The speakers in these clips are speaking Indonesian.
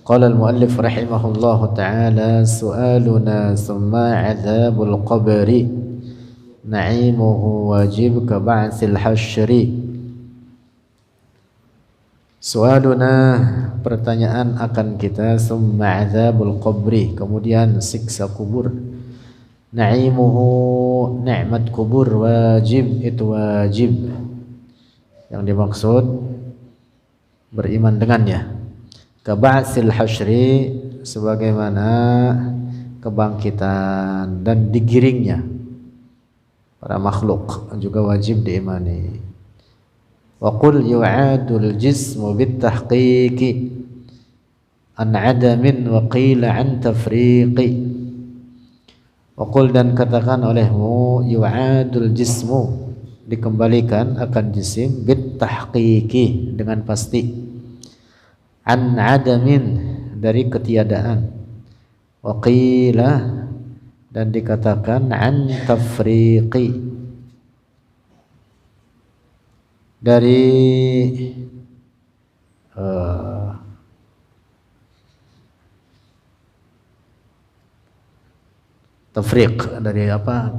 Qala al-muallif rahimahullahu ta'ala su'aluna summa 'adzabul qabri na'imuhu wajib ka ba'tsil hasyri. Su'aluna pertanyaan akan kita, summa 'adzabul qabri kemudian siksa kubur, na'imuhu nikmat kubur, wajib itu wajib, yang dimaksud beriman dengannya. Kaba'sil hasyri sebagaimana kebangkitan dan digiringnya para makhluk juga wajib diimani. Wa qul yu'adul jismu bitahqiqi an 'adamin wa qila an tafriqi. Wa qul dan katakan olehmu, yu'adul jismu dikembalikan akan jisim bitahqiqi dengan pasti, an 'adamin dari ketiadaan, wa qila dan dikatakan an tafriqi dari tafriq dari apa?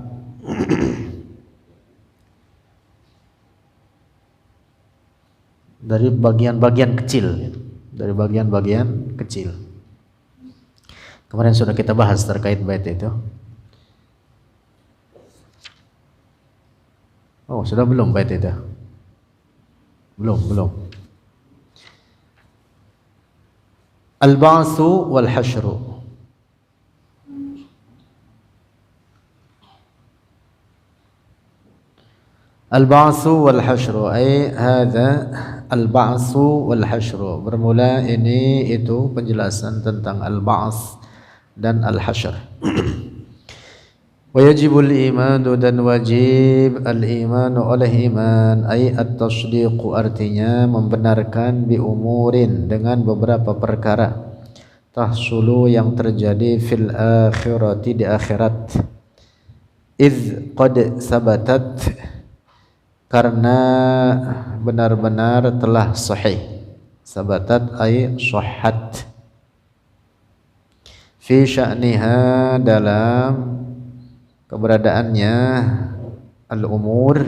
Dari bagian-bagian kecil, dari bagian-bagian kecil. Kemarin sudah kita bahas terkait bait itu. Oh, sudah belum bait itu? Belum. Al-ba'su wal hasyru. Al-ba'su wal hasyru ay hadza al-ba'su wal hasyru. Bermula ini itu penjelasan tentang al-ba's dan al-hasyr. Wa yajibul imanu dan wajib al-imanu oleh iman, ay at-tasdiqu artinya membenarkan bi umurin dengan beberapa perkara, tahsulu yang terjadi fil akhirati di akhirat, iz qad sabatat karena benar-benar telah sahih, sabatat ay sahhat, fi sya'niha dalam keberadaannya, al-umur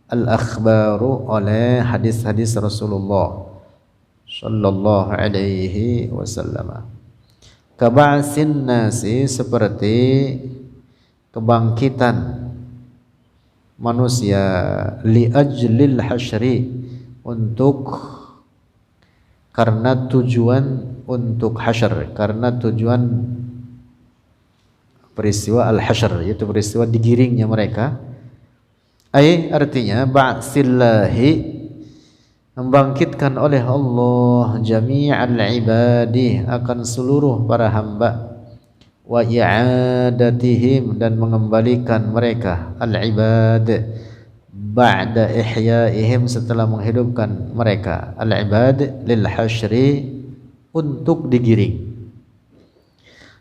al-akhbaru oleh hadis-hadis Rasulullah sallallahu alaihi wasallam. Kaba'sin nasi seperti kebangkitan manusia, li ajlil hasyri untuk karena tujuan untuk hasyr, karena tujuan peristiwa al-hasyr yaitu peristiwa digiringnya mereka. Ay artinya ba'sillahi membangkitkan oleh Allah jami'al ibadi akan seluruh para hamba, wa i'adatihim dan mengembalikan mereka al-ibad ba'da ihyaihim setelah menghidupkan mereka al-ibad lil hasyri untuk digiring.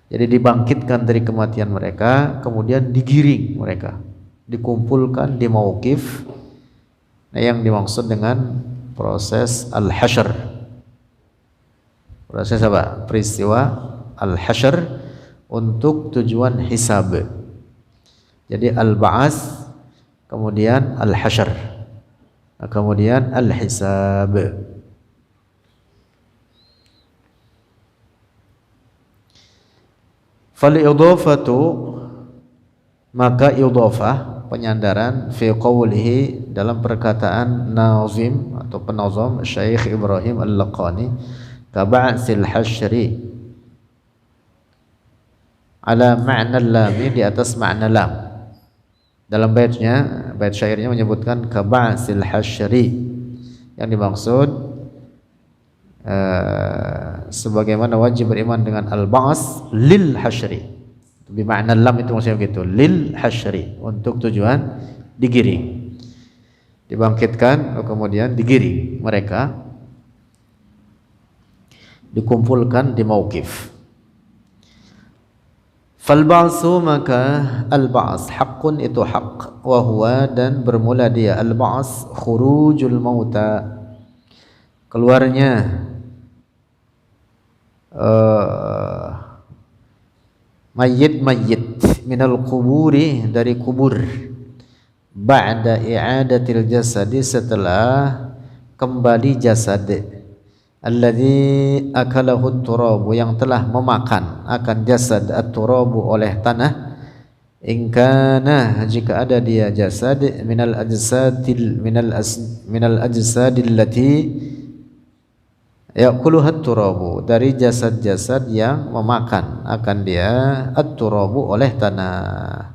Jadi dibangkitkan dari kematian mereka, kemudian digiring mereka, dikumpulkan di mauqif. Nah, yang dimaksud dengan proses al-hasyr, proses apa? Peristiwa al-hasyr untuk tujuan hisab. Jadi al-ba'as, kemudian al-hasyr, kemudian al-hisab. Fal-idhafatu maka idhafah penyandaran fi qawlihi dalam perkataan nazim atau penazam Syekh Ibrahim Al-Laqani, kaba'sil hasyri ala ma'na lam, di atas makna lam. Dalam baitnya, bait syairnya menyebutkan kaba'sil hasyri, yang dimaksud sebagaimana wajib beriman dengan al-ba's lil hasyri, bermakna lam itu maksudnya begitu, lil hasyri untuk tujuan digiring, dibangkitkan kemudian digiring mereka, dikumpulkan di mauqif. Fal ba'su maka al-ba's haqqun itu haq, wa huwa dan bermula dia al-ba's khurujul mauta, keluarnya mayit-mayit minal kuburi, dari kubur, ba'da i'adatil jasadi, setelah kembali jasad, alladzi akalahu turabu, yang telah memakan akan jasad at-turabu oleh tanah, in kana, jika ada dia jasad, minal ajsadil lati ya'kuluha at-turabu, dari jasad-jasad yang memakan akan dia at-turabu oleh tanah.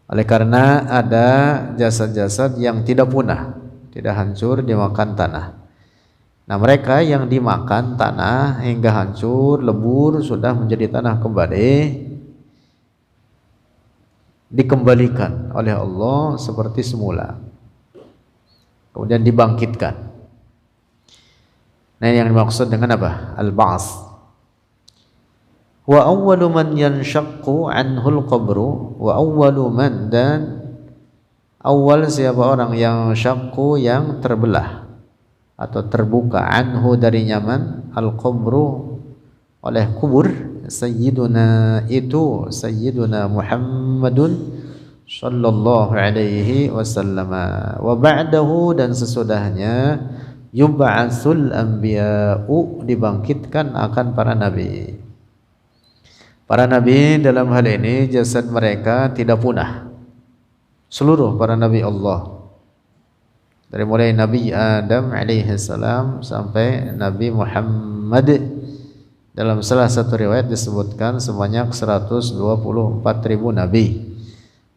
Oleh karena ada jasad-jasad yang tidak punah, tidak hancur dimakan tanah. Nah, mereka yang dimakan tanah hingga hancur, lebur, sudah menjadi tanah kembali, dikembalikan oleh Allah seperti semula, kemudian dibangkitkan. Nah, yang dimaksud dengan apa? Al-ba'ts. Wa awwalu man yanshaqqu anhul qabru, wa awwalu man, dan awal siapa orang yang syaqqu, yang terbelah atau terbuka, anhu dari nyaman, al-qabru oleh kubur, sayyiduna, itu sayyiduna Muhammadun sallallahu alaihi wasallam, wa ba'dahu, dan sesudahnya, yub'atsul anbiya'u, dibangkitkan akan para nabi. Para nabi dalam hal ini jasad mereka tidak punah. Seluruh para nabi Allah, dari mulai Nabi Adam alaihi salam sampai Nabi Muhammad, dalam salah satu riwayat disebutkan sebanyak 124.000 nabi.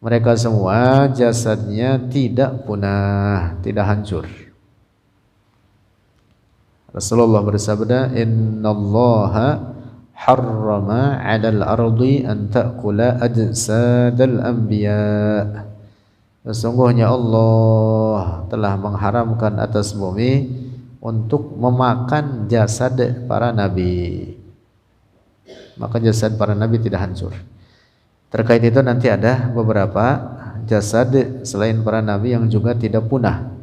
Mereka semua jasadnya tidak punah, tidak hancur. Rasulullah bersabda, innallaha harrama 'alal ardi an ta'kula ajsadal anbiya. Sesungguhnya Allah telah mengharamkan atas bumi untuk memakan jasad para nabi. Maka jasad para nabi tidak hancur. Terkait itu nanti ada beberapa jasad selain para nabi yang juga tidak punah.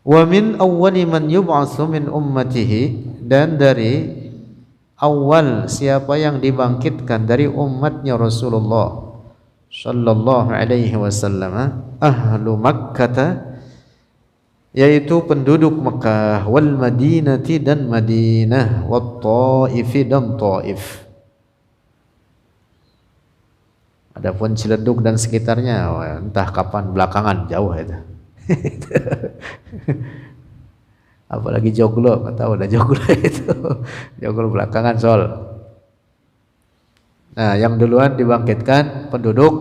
Wa min awwali man yub'atsu min ummatihi, dan dari awal siapa yang dibangkitkan dari umatnya Rasulullah sallallahu alaihi wasallam, ahlu Makkah, yaitu penduduk Makkah, wal Madinati, dan Madinah, wat Thaif, dan Thaif. Adapun Ciledug dan sekitarnya entah kapan, belakangan, jauh itu. Apalagi Joglo, nggak tahu dah Joglo itu. Joglo belakangan Sol. Nah, yang duluan dibangkitkan penduduk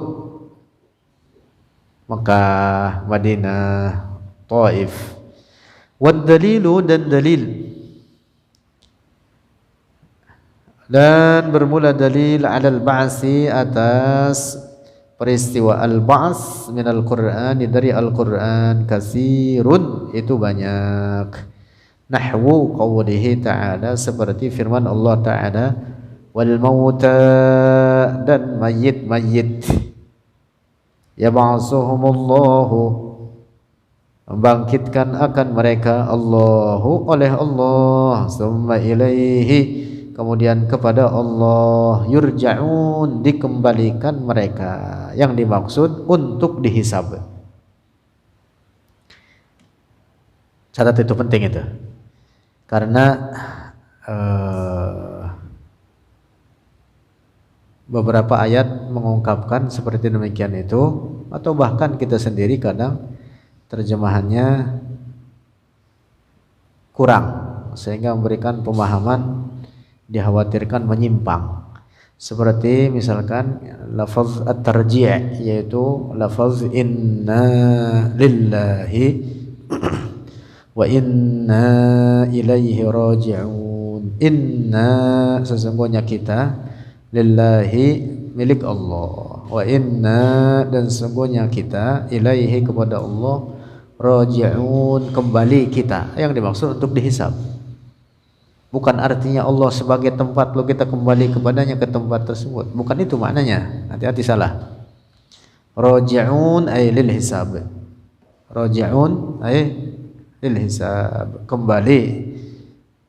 Mekah, Madinah, Taif. Wad dalilu, dan dalil, dan bermula dalil alal ba'si, atas peristiwa al-ba'ts minal Qur'an, dari Al-Qur'an, kasirun, itu banyak. Nahwu qawlihi ta'ala, seperti firman Allah ta'ala, wal mauta, dan mayit-mayit, yab'asuhumullahu, membangkitkan akan mereka, Allahu, oleh Allah, summa ilaihi, kemudian kepada Allah, yurja'un, dikembalikan mereka, yang dimaksud untuk dihisab. Catat itu, penting itu, karena beberapa ayat mengungkapkan seperti demikian itu, atau bahkan kita sendiri kadang terjemahannya kurang, sehingga memberikan pemahaman dikhawatirkan menyimpang. Seperti misalkan lafaz at-tarji', yaitu lafaz inna lillahi wa inna ilaihi raji'un. Inna, sesungguhnya kita, lillahi, milik Allah, wa inna, dan sesungguhnya kita, ilaihi, kepada Allah, raji'un, kembali kita, yang dimaksud untuk dihisab. Bukan artinya Allah sebagai tempat lalu kita kembali kepadanya, ke tempat tersebut. Bukan itu maknanya. Hati-hati salah. Raji'un ay lil hisab. Raji'un ay lil hisab, kembali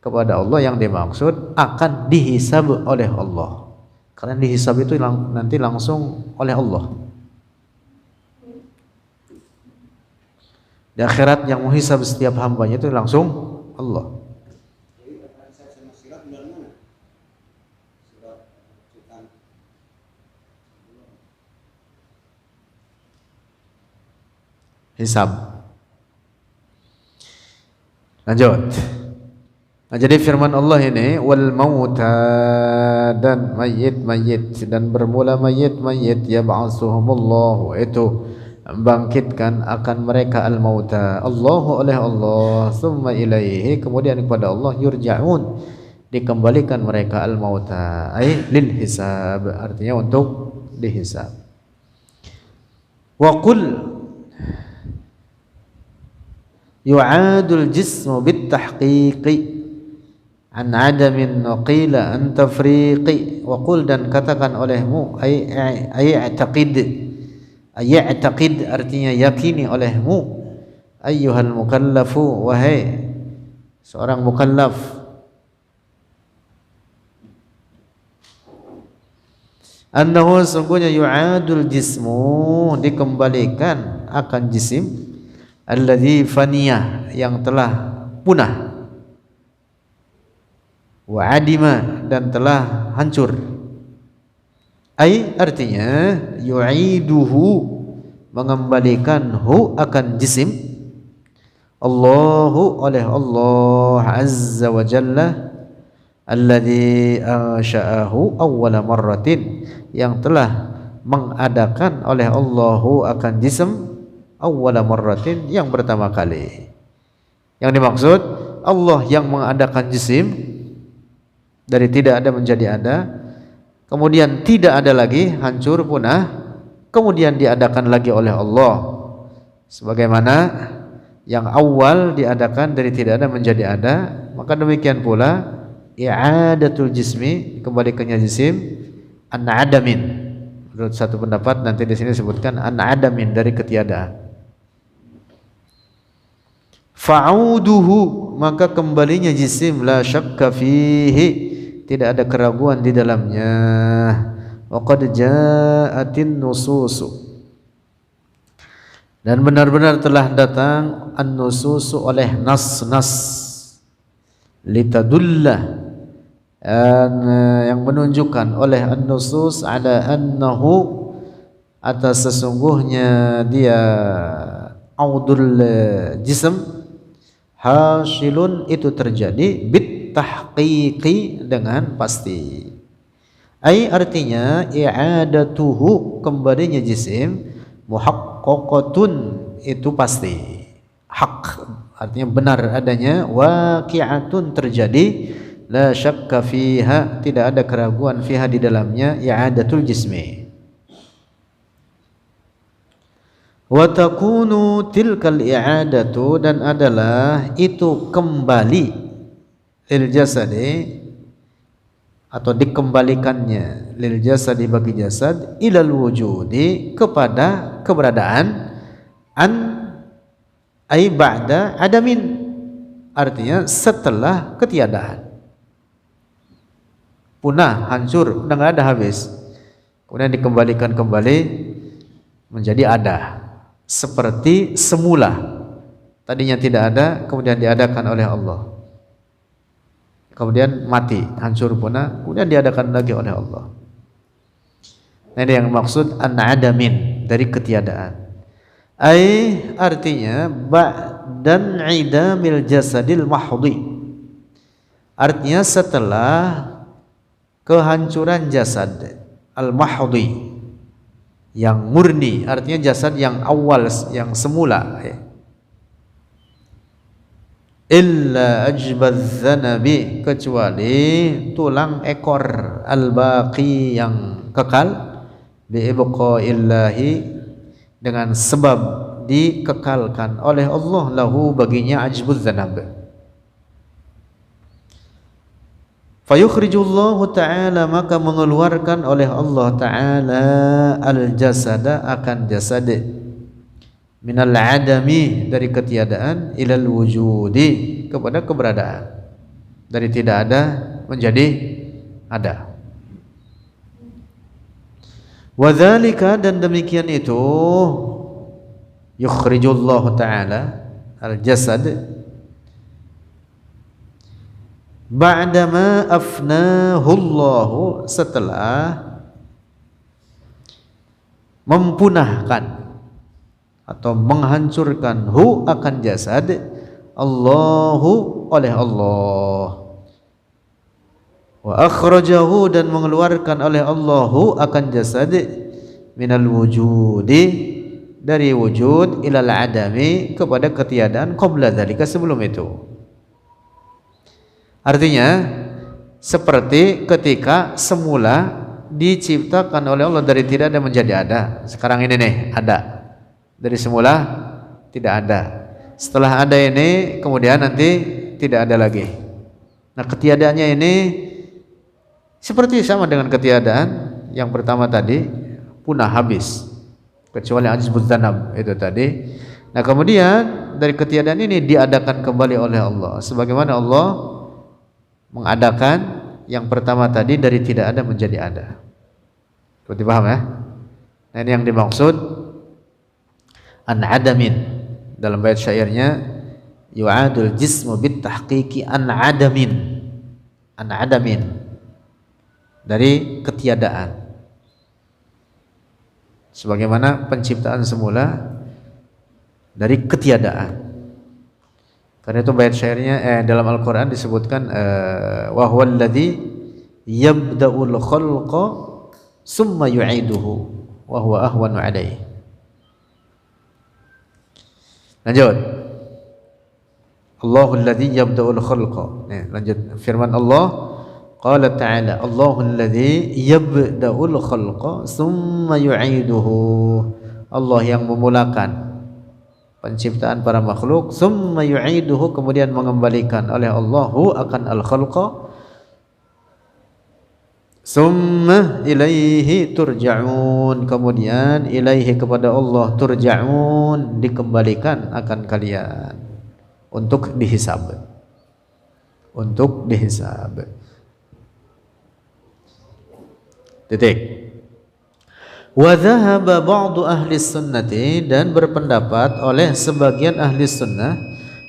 kepada Allah yang dimaksud akan dihisab oleh Allah. Karena dihisab itu nanti langsung oleh Allah. Di akhirat yang menghisab setiap hambanya itu langsung Allah. Hisab. Lanjut. Nah, jadi firman Allah ini wal mauta, dan mayit-mayit, dan bermula mayit-mayit yab'atsuhumullahu, itu bangkitkan akan mereka al mauta Allahu oleh Allah, summa ilaihi, kemudian kepada Allah, yurja'un, dikembalikan mereka al mauta ai lil hisab, artinya untuk dihisab. Wa qul yu'adul jismu bit tahqiqi an adamin nuqila an tafriqi. Wa qul, dan katakan olehmu, i'taqid artinya yakini olehmu, ayyuhal mukallafu, wahai seorang mukallaf, annahu, sungguhnya, yu'adul jismu, dikembalikan akan jisim, alladzi faniyah, yang telah punah, wa adima, dan telah hancur. Ai, artinya yu'iduhu, mengembalikan hu, akan jisim, Allahu, oleh Allah azza wa jalla, alladzi ansha'ahu awwala marratin, yang telah mengadakan oleh Allahu akan jisim awwala marratin, yang pertama kali. Yang dimaksud Allah yang mengadakan jisim dari tidak ada menjadi ada, kemudian tidak ada lagi, hancur punah, kemudian diadakan lagi oleh Allah, sebagaimana yang awal diadakan dari tidak ada menjadi ada. Maka demikian pula i'adatul jismi, kembalikannya jisim, an adamin, menurut satu pendapat nanti di sini disebutkan an adamin, dari ketiadaan. Fa'uduhu, maka kembalinya jisim, la syakka fihi, tidak ada keraguan di dalamnya. Wa qad ja'atin nususu, dan benar-benar telah datang an-nususu, oleh nas-nas, litadullah, yang menunjukkan oleh an-nusus ala annahu, atas sesungguhnya dia audul jism, hasilun, itu terjadi, bit tahqiqi, dengan pasti. Ai, artinya i'adatuhu, kembalinya jisim, muhaqqaqatun, itu pasti, hak, artinya benar adanya, waqi'atun, terjadi, la syakka fiha, tidak ada keraguan, fiha, di dalamnya, i'adatul jismi. Wa takunu tilkal i'adatu, dan adalah itu kembali, lil jasadi, atau dikembalikannya, lil jasadi, bagi jasad, ilal wujudi, kepada keberadaan, an ay ba'da adamin, artinya setelah ketiadaan, punah, hancur, udah nggak ada, habis, kemudian dikembalikan kembali menjadi ada, seperti semula, tadinya tidak ada, kemudian diadakan oleh Allah, kemudian mati, hancur punah, kemudian diadakan lagi oleh Allah. Nah, ini yang maksud an-adamin, dari ketiadaan. Ai, artinya ba'dan idamil jasadil mahdhi, artinya setelah kehancuran jasad al-mahdhi, yang murni, artinya jasad yang awal, yang semula. Illa ajbadz dzanabi, kecuali tulang ekor, al-baqi, yang kekal, bi ibqaillahi, dengan sebab dikekalkan oleh Allah, lahu, baginya, ajbudz dzanab. Fayukhrijullahu ta'ala, maka mengeluarkan oleh Allah ta'ala al-jasada, akan jasad, minal adami dari ketiadaan ilal wujudi kepada keberadaan, dari tidak ada menjadi ada. Wadzalika dan demikian itu yukhrijullahu ta'ala al-jasad ba'dama afnahu Allah, setelah mempunahkan atau menghancurkan hu akan jasad Allahu oleh Allah, wa akhrajahu dan mengeluarkan oleh Allahu akan jasad minal wujudi dari wujud ilal adami kepada ketiadaan qabla dzalika sebelum itu. Artinya seperti ketika semula diciptakan oleh Allah dari tidak ada menjadi ada. Sekarang ini nih ada, dari semula tidak ada, setelah ada ini kemudian nanti tidak ada lagi. Nah ketiadaannya ini seperti sama dengan ketiadaan yang pertama tadi, punah habis kecuali ajbuz dzanab itu tadi. Nah kemudian dari ketiadaan ini diadakan kembali oleh Allah, sebagaimana Allah mengadakan yang pertama tadi dari tidak ada menjadi ada. Seperti paham ya? Nah ini yang dimaksud an adamin. Dalam bait syairnya yu'adul jismu bit tahqiqi an adamin, an adamin dari ketiadaan, sebagaimana penciptaan semula dari ketiadaan. Karena itu bait syairnya dalam Al-Qur'an disebutkan wa huwal ladzi yabda'ul khalqa summa yu'iduhu wa huwa ahwanu 'alaihi. Lanjut. Allahul ladzi yabda'ul khalqa. Lanjut firman Allah, qala ta'ala Allahul ladzi yabda'ul khalqa summa yu'iduhu. Allah yang memulakan penciptaan para makhluk, summa yu'iduhu kemudian mengembalikan oleh Allahu akan al-khalqa, summa ilaihi turja'un kemudian ilaihi kepada Allah turja'un dikembalikan akan kalian untuk dihisab, untuk dihisab. Titik. Wa dhahaba ba'du ahli sunnati dan berpendapat oleh sebagian ahli sunnah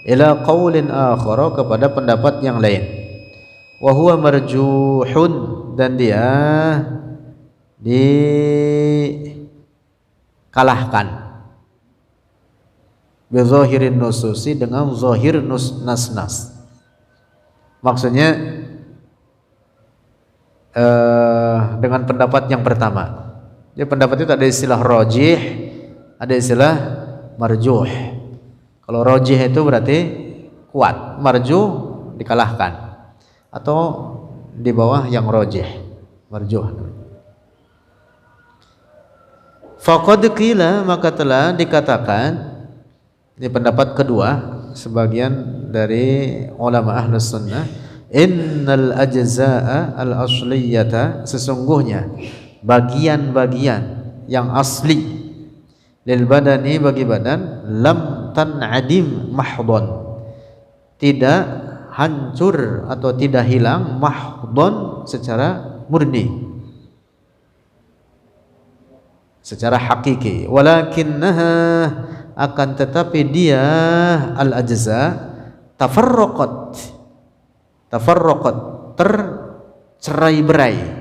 ila qaulin akhara kepada pendapat yang lain, wa huwa marjuhun dan dia dikalahkan bi zahirin nususi dengan zahir nas-nas. Maksudnya dengan pendapat yang pertama. Jadi pendapat itu ada istilah rajih, ada istilah marjuh. Kalau rajih itu berarti kuat, marjuh dikalahkan atau di bawah yang rajih, marjuh. Faqad qila maka telah dikatakan, ini pendapat kedua sebagian dari ulama ahlus sunnah, innal ajza'a al asliyata sesungguhnya bagian-bagian yang asli lil badani bagi badan lam tan'adim mahdon tidak hancur atau tidak hilang mahdon secara murni, secara hakiki, walakinnaha akan tetapi dia al ajza tafarraqat tercerai-berai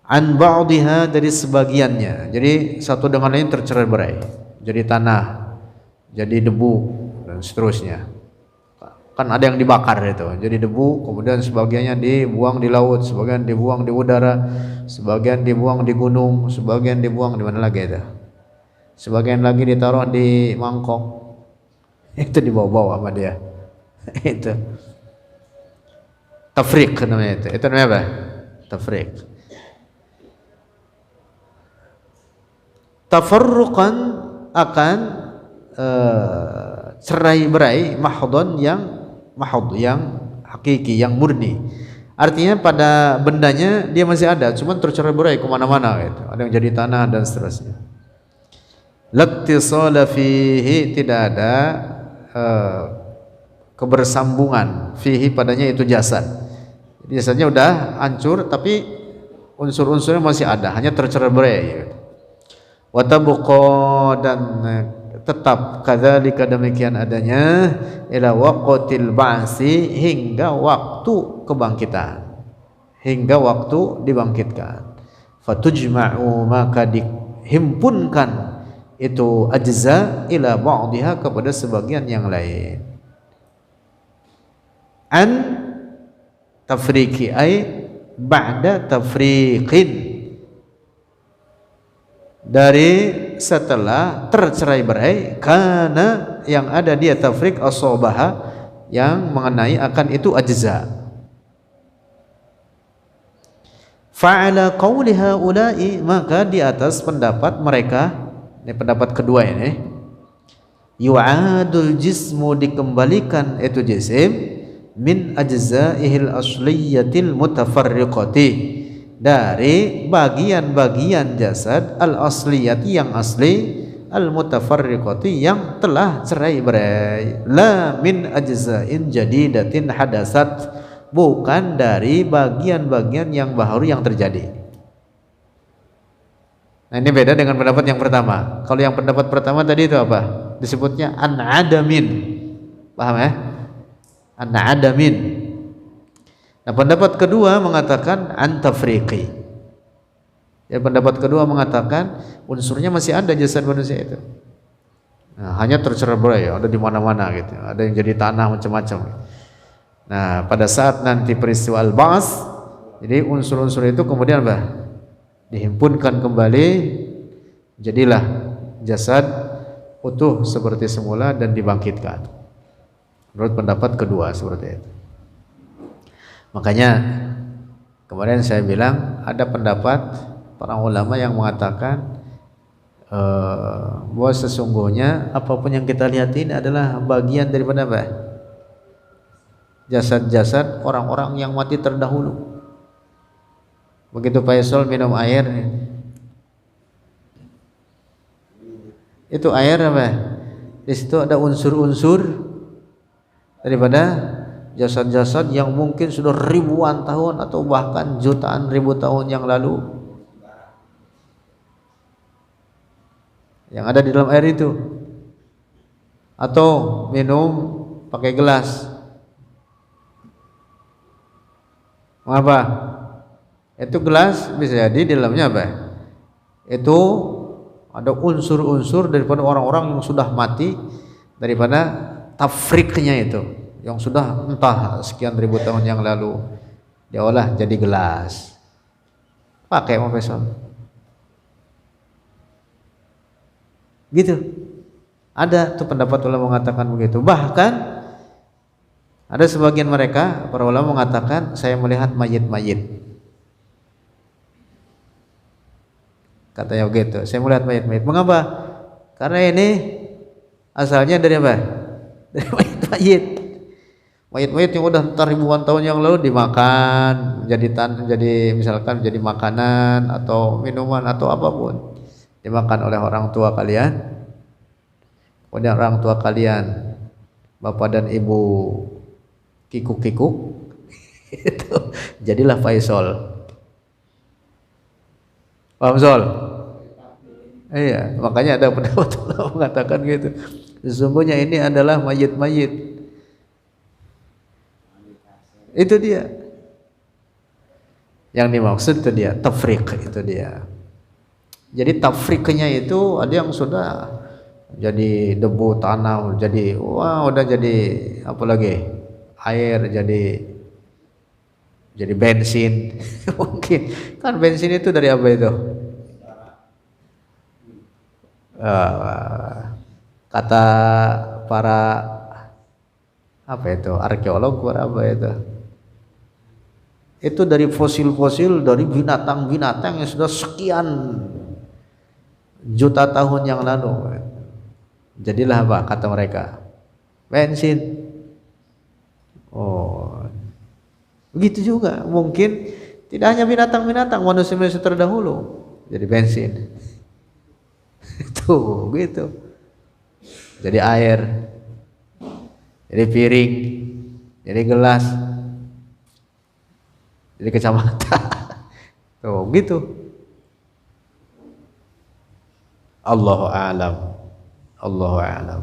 an ba'dihha dari sebagiannya. Jadi satu dengan lain tercerai-berai, jadi tanah, jadi debu dan seterusnya. Kan ada yang dibakar itu, jadi debu, kemudian sebagiannya dibuang di laut, sebagian dibuang di udara, sebagian dibuang di gunung, sebagian dibuang di mana lagi itu, sebagian lagi ditaruh di mangkok, itu dibawa-bawa sama dia. Itu tafriq namanya, itu namanya apa? Tafriq. Tafarruqan akan cerai-berai mahdon yang mahd, yang hakiki, yang murni. Artinya pada bendanya dia masih ada, cuman tercerai-berai kemana-mana gitu. Ada yang jadi tanah dan seterusnya. Laktisala fihi, tidak ada kebersambungan, fihi padanya itu jasad. Jadi jasadnya udah hancur tapi unsur-unsurnya masih ada, hanya tercerai-berai. Wa tabqa, dan tetap kadzalika demikian adanya ila waqtil ba'si, hingga waktu kebangkitan, hingga waktu dibangkitkan. Fatujma'u, maka dihimpunkan itu ajza ila ba'dihha, kepada sebagian yang lain. An tafriqi ay ba'da tafriqin, dari setelah tercerai-berai, karena yang ada dia tafriq asobaha, yang mengenai akan itu ajza. Fa'ala qawli haula'i, maka di atas pendapat mereka, ini pendapat kedua ini, yu'adul jismu, dikembalikan itu jisim, min ajza'ihil asliyatil mutafarriqati, dari bagian-bagian jasad al asliyati, yang asli, al mutafarriqati, yang telah cerai-berai, la min ajza'in jadidatin hadasat, bukan dari bagian-bagian yang baru yang terjadi. Nah, ini beda dengan pendapat yang pertama. Kalau yang pendapat pertama tadi itu apa? Disebutnya an-adamin. Paham ya? An-adamin. Nah, pendapat kedua mengatakan an-tafriqi. Ya, pendapat kedua mengatakan unsurnya masih ada jasad manusia itu. Nah, hanya tercerai-berai, ada di mana-mana gitu. Ada yang jadi tanah macam-macam. Nah, pada saat nanti peristiwa al-ba'ts, jadi unsur-unsur itu kemudian apa? Dihimpunkan kembali, jadilah jasad utuh seperti semula dan dibangkitkan. Menurut pendapat kedua seperti itu. Makanya kemarin saya bilang ada pendapat para ulama yang mengatakan bahwa sesungguhnya apapun yang kita lihat ini adalah bagian daripada apa? Jasad-jasad orang-orang yang mati terdahulu. Begitu Faisal minum air, itu air apa? Di situ ada unsur-unsur daripada jasad-jasad yang mungkin sudah ribuan tahun atau bahkan jutaan ribu tahun yang lalu, yang ada di dalam air itu. Atau minum pakai gelas, mengapa? Itu gelas bisa jadi di dalamnya apa? Itu ada unsur-unsur daripada orang-orang yang sudah mati, daripada tafriknya itu, yang sudah entah sekian ribu tahun yang lalu diolah jadi gelas. Pakai profesor. Gitu. Ada tuh pendapat ulama mengatakan begitu. Bahkan ada sebagian mereka, para ulama mengatakan, saya melihat mayit-mayit. Katanya begitu, saya melihat mayit-mayit. Mengapa? Karena ini asalnya dari apa? Dari mayit-mayit. Mayit-mayit yang udah entar ribuan tahun yang lalu dimakan, jadi misalkan jadi makanan atau minuman atau apapun, dimakan oleh orang tua kalian. Kemudian orang tua kalian, bapak dan ibu kikuk-kikuk, itu jadilah Faisal. Paham Sol? Iya, makanya ada pendapat ulama mengatakan gitu. Sesungguhnya ini adalah mayit-mayit. Itu dia. Yang dimaksud itu dia, tafriq itu dia. Jadi tafriqnya itu ada yang sudah jadi debu tanah, jadi wah udah jadi apa lagi? Air, jadi bensin. Mungkin kan bensin itu dari apa itu? Kata para apa itu arkeolog, apa itu dari fosil-fosil dari binatang-binatang yang sudah sekian juta tahun yang lalu. Jadilah apa kata mereka? Bensin. Oh, begitu juga mungkin tidak hanya binatang-binatang, manusia-manusia terdahulu jadi bensin. Tuh, gitu. Jadi air, jadi piring, jadi gelas, jadi kacamata. Tuh, gitu. Allahu a'lam. Allahu a'lam.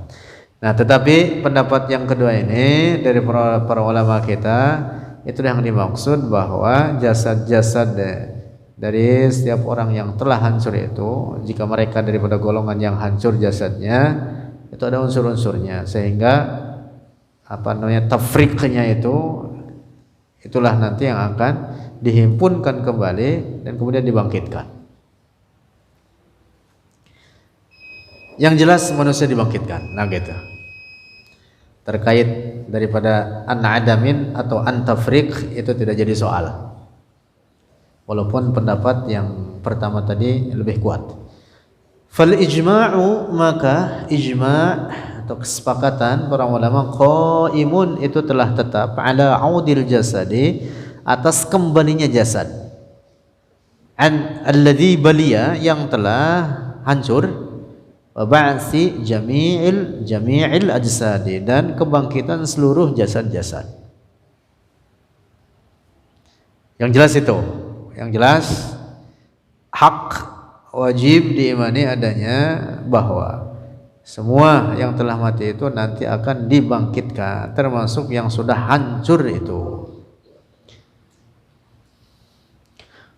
Nah, tetapi pendapat yang kedua ini dari para ulama kita, itu yang dimaksud bahwa jasad-jasad dari setiap orang yang telah hancur itu, jika mereka daripada golongan yang hancur jasadnya, itu ada unsur-unsurnya, sehingga apa namanya tafriqnya itulah nanti yang akan dihimpunkan kembali dan kemudian dibangkitkan. Yang jelas manusia dibangkitkan. Nah gitu. Terkait daripada an-adamin atau an-tafriq itu tidak jadi soal. Walaupun pendapat yang pertama tadi lebih kuat. Fal ijma'u, maka ijma' atau kesepakatan para ulama qaimun itu telah tetap ala audil jasadi, atas kembalinya jasad, an alladhi baliya, yang telah hancur, wa ba'si jami'il ajsadi, dan kebangkitan seluruh jasad-jasad. Yang jelas itu, yang jelas hak wajib diimani adanya bahwa semua yang telah mati itu nanti akan dibangkitkan, termasuk yang sudah hancur itu.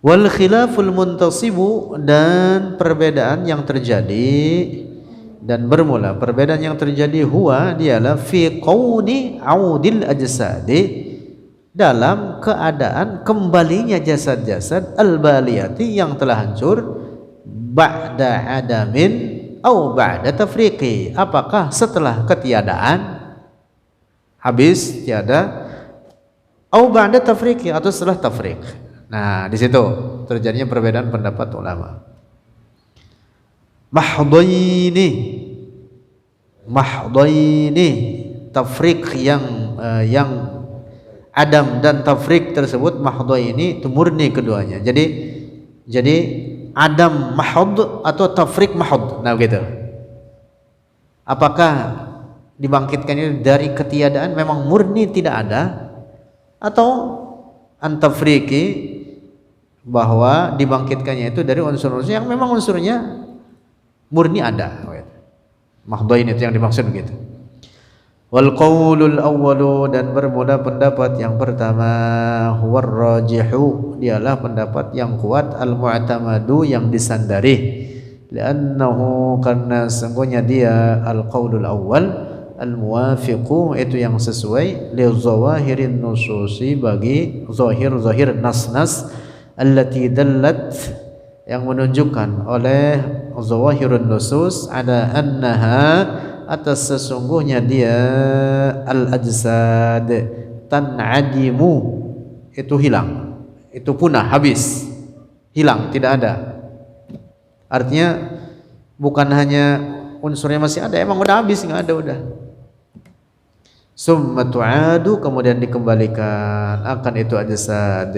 Wal khilaful muntasibu, dan perbedaan yang terjadi dan bermula, perbedaan yang terjadi huwa, dialah fi qauni audil ajsadi, dalam keadaan kembalinya jasad-jasad al-baliyati yang telah hancur, ba'da adamin au ba'da tafriqi, apakah setelah ketiadaan, habis tiada, au ba'da tafriqi, atau setelah tafriq. Nah, di situ terjadinya perbedaan pendapat ulama. Mahdhaini tafriq yang adam dan tafriq tersebut, mahdhaini itu murni keduanya. Jadi adam mahd atau tafriq mahd. Nah, begitu. Apakah dibangkitkan itu dari ketiadaan memang murni tidak ada, atau antafriqi, bahwa dibangkitkannya itu dari unsur-unsur yang memang unsurnya murni ada. Mahdhain itu yang dimaksud begitu. Wal qaulul awwalu, dan bermula pendapat yang pertama, huwar rajihu, dialah pendapat yang kuat, al mu'tamadu, yang disandari, li'annahu, karena sungguhnya dia al qaulul awwal al muwafiqu, itu yang sesuai, li zawahirin nususi, bagi zahir nas-nas, allati dallat, yang menunjukkan oleh zawahirun nusus, ada annaha, atas sesungguhnya dia, al ajsad tan'adimu, itu hilang, itu punah, habis, hilang, tidak ada. Artinya bukan hanya unsurnya masih ada, emang udah habis, nggak ada, udah. Summa tu'adu, kemudian dikembalikan akan itu ajsad.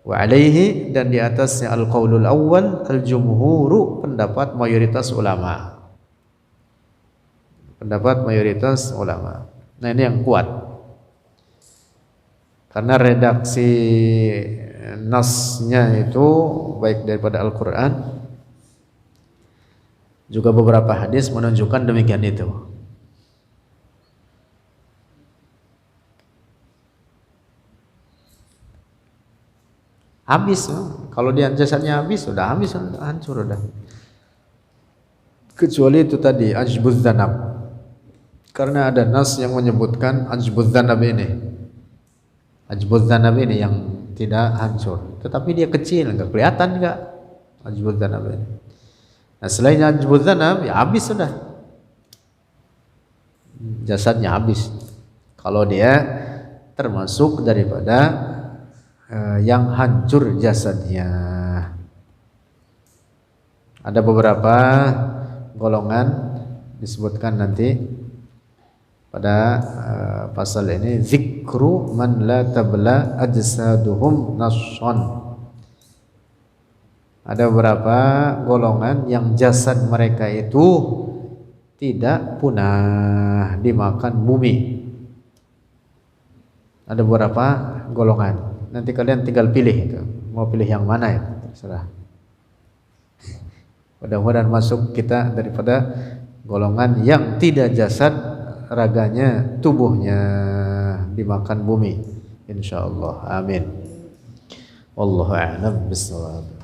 Wa alaihi, dan di atasnya al qaulul awwal al jumhuru, pendapat mayoritas ulama. Pendapat mayoritas ulama. Nah, ini yang kuat. Karena redaksi nasnya itu baik daripada Al-Qur'an, juga beberapa hadis menunjukkan demikian itu. Habis, kalau dia jasadnya habis, sudah habis, hancur udah. Kecuali itu tadi ajbuz dzanab, karena ada nas yang menyebutkan ajbuz dzanab ini, ajbuz dzanab ini yang tidak hancur, tetapi dia kecil, nggak kelihatan nggak ajbuz dzanab ini. Nah, selain ajbuz dzanab, ya habis sudah, jasadnya habis. Kalau dia termasuk daripada yang hancur jasadnya. Ada beberapa golongan disebutkan nanti pada pasal ini, zikru man la tabla ajsaduhum nashan. Ada beberapa golongan yang jasad mereka itu tidak punah dimakan bumi. Ada beberapa golongan. Nanti kalian tinggal pilih itu. Mau pilih yang mana ya? Terserah. Mudah-mudahan masuk kita daripada golongan yang tidak jasad, raganya, tubuhnya dimakan bumi. Insyaallah. Amin. Wallahu a'lam bishawab.